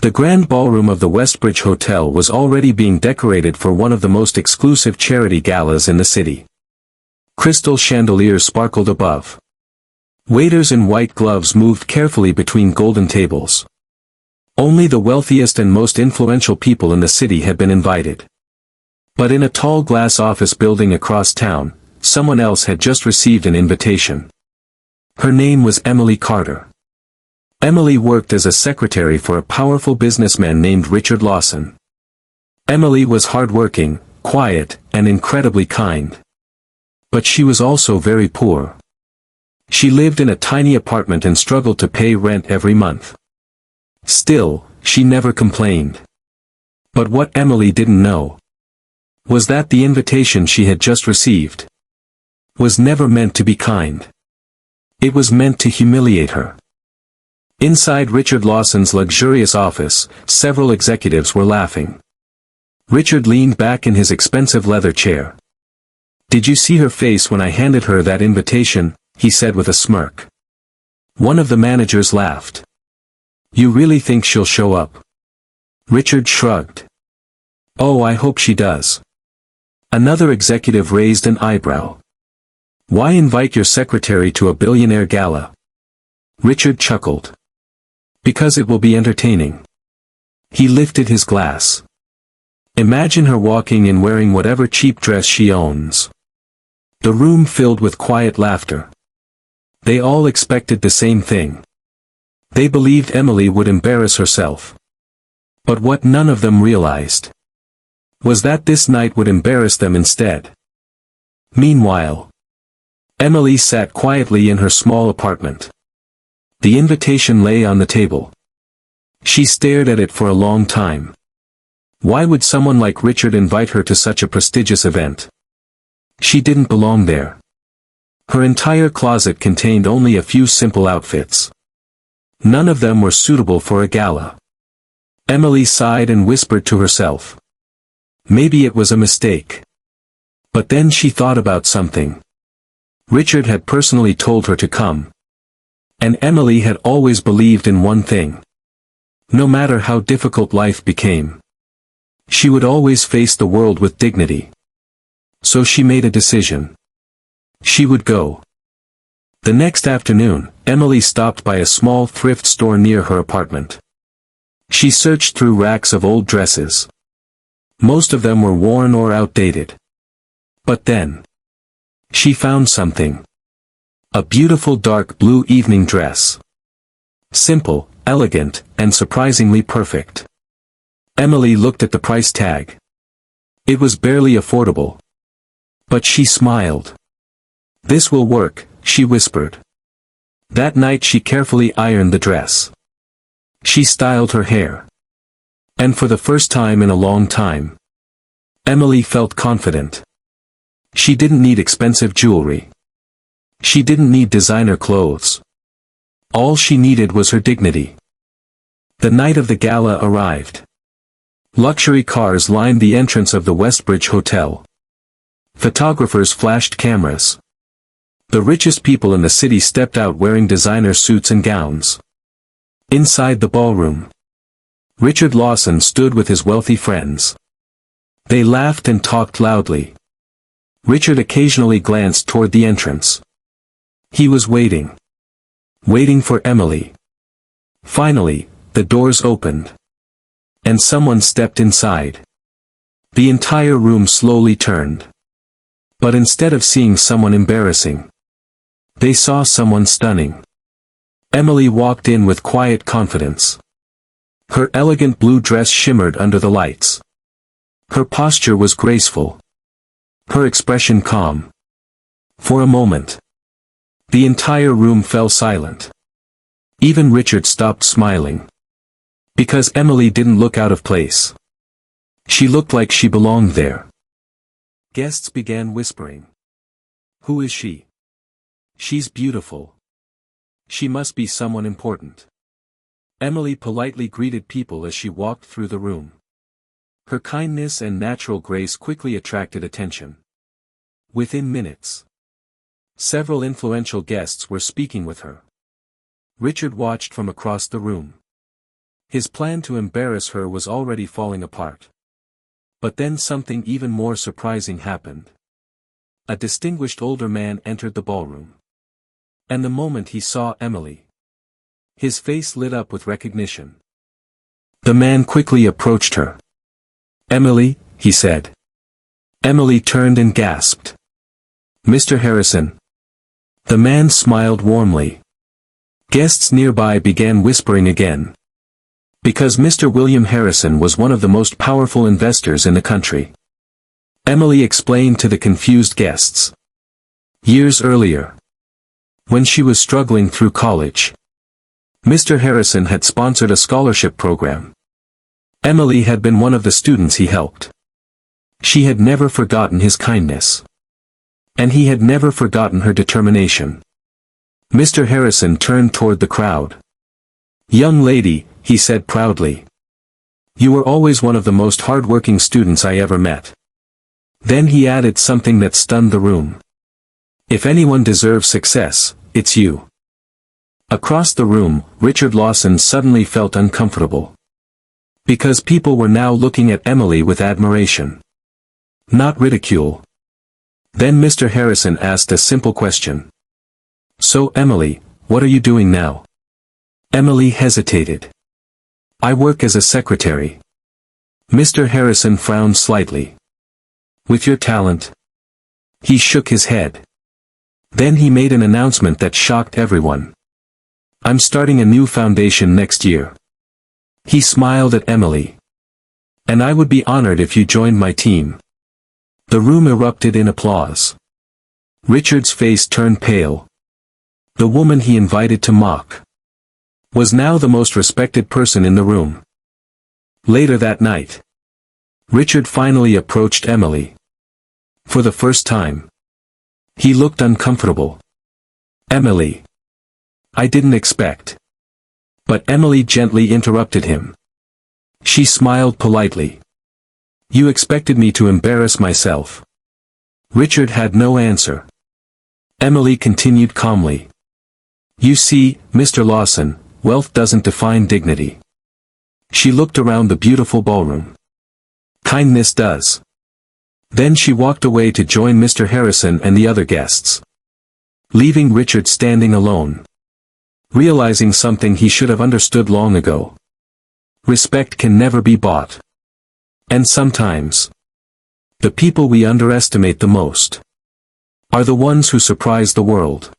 The grand ballroom of the Westbridge Hotel was already being decorated for one of the most exclusive charity galas in the city. Crystal chandeliers sparkled above. Waiters in white gloves moved carefully between golden tables. Only the wealthiest and most influential people in the city had been invited. But in a tall glass office building across town, someone else had just received an invitation. Her name was Emily Carter. Emily worked as a secretary for a powerful businessman named Richard Lawson. Emily was hardworking, quiet, and incredibly kind. But she was also very poor. She lived in a tiny apartment and struggled to pay rent every month. Still, she never complained. But what Emily didn't know was that the invitation she had just received was never meant to be kind. It was meant to humiliate her. Inside Richard Lawson's luxurious office, several executives were laughing. Richard leaned back in his expensive leather chair. "Did you see her face when I handed her that invitation?" he said with a smirk. One of the managers laughed. "You really think she'll show up?" Richard shrugged. "Oh, I hope she does." Another executive raised an eyebrow. "Why invite your secretary to a billionaire gala?" Richard chuckled. "Because it will be entertaining." He lifted his glass. "Imagine her walking in wearing whatever cheap dress she owns." The room filled with quiet laughter. They all expected the same thing. They believed Emily would embarrass herself. But what none of them realized was that this night would embarrass them instead. Meanwhile, Emily sat quietly in her small apartment. The invitation lay on the table. She stared at it for a long time. Why would someone like Richard invite her to such a prestigious event? She didn't belong there. Her entire closet contained only a few simple outfits. None of them were suitable for a gala. Emily sighed and whispered to herself. Maybe it was a mistake. But then she thought about something. Richard had personally told her to come. And Emily had always believed in one thing. No matter how difficult life became, she would always face the world with dignity. So she made a decision. She would go. The next afternoon, Emily stopped by a small thrift store near her apartment. She searched through racks of old dresses. Most of them were worn or outdated. But then, she found something. A beautiful dark blue evening dress. Simple, elegant, and surprisingly perfect. Emily looked at the price tag. It was barely affordable. But she smiled. "This will work," she whispered. That night she carefully ironed the dress. She styled her hair. And for the first time in a long time, Emily felt confident. She didn't need expensive jewelry. She didn't need designer clothes. All she needed was her dignity. The night of the gala arrived. Luxury cars lined the entrance of the Westbridge Hotel. Photographers flashed cameras. The richest people in the city stepped out wearing designer suits and gowns. Inside the ballroom, Richard Lawson stood with his wealthy friends. They laughed and talked loudly. Richard occasionally glanced toward the entrance. He was waiting. Waiting for Emily. Finally, the doors opened. And someone stepped inside. The entire room slowly turned. But instead of seeing someone embarrassing, they saw someone stunning. Emily walked in with quiet confidence. Her elegant blue dress shimmered under the lights. Her posture was graceful. Her expression calm. For a moment, the entire room fell silent. Even Richard stopped smiling. Because Emily didn't look out of place. She looked like she belonged there. Guests began whispering. "Who is she? She's beautiful. She must be someone important." Emily politely greeted people as she walked through the room. Her kindness and natural grace quickly attracted attention. Within minutes, several influential guests were speaking with her. Richard watched from across the room. His plan to embarrass her was already falling apart. But then something even more surprising happened. A distinguished older man entered the ballroom. And the moment he saw Emily, his face lit up with recognition. The man quickly approached her. "Emily," he said. Emily turned and gasped. "Mr. Harrison." The man smiled warmly. Guests nearby began whispering again. Because Mr. William Harrison was one of the most powerful investors in the country. Emily explained to the confused guests. Years earlier, when she was struggling through college, Mr. Harrison had sponsored a scholarship program. Emily had been one of the students he helped. She had never forgotten his kindness. And he had never forgotten her determination. Mr. Harrison turned toward the crowd. "Young lady," he said proudly. "You were always one of the most hard-working students I ever met." Then he added something that stunned the room. "If anyone deserves success, it's you." Across the room, Richard Lawson suddenly felt uncomfortable. Because people were now looking at Emily with admiration. Not ridicule. Then Mr. Harrison asked a simple question. "So Emily, what are you doing now?" Emily hesitated. "I work as a secretary." Mr. Harrison frowned slightly. "With your talent?" He shook his head. Then he made an announcement that shocked everyone. "I'm starting a new foundation next year." He smiled at Emily. "And I would be honored if you joined my team." The room erupted in applause. Richard's face turned pale. The woman he invited to mock was now the most respected person in the room. Later that night, Richard finally approached Emily. For the first time, he looked uncomfortable. "Emily. I didn't expect." But Emily gently interrupted him. She smiled politely. "You expected me to embarrass myself." Richard had no answer. Emily continued calmly. "You see, Mr. Lawson, wealth doesn't define dignity." She looked around the beautiful ballroom. "Kindness does." Then she walked away to join Mr. Harrison and the other guests, leaving Richard standing alone, realizing something he should have understood long ago. Respect can never be bought. And sometimes, the people we underestimate the most are the ones who surprise the world.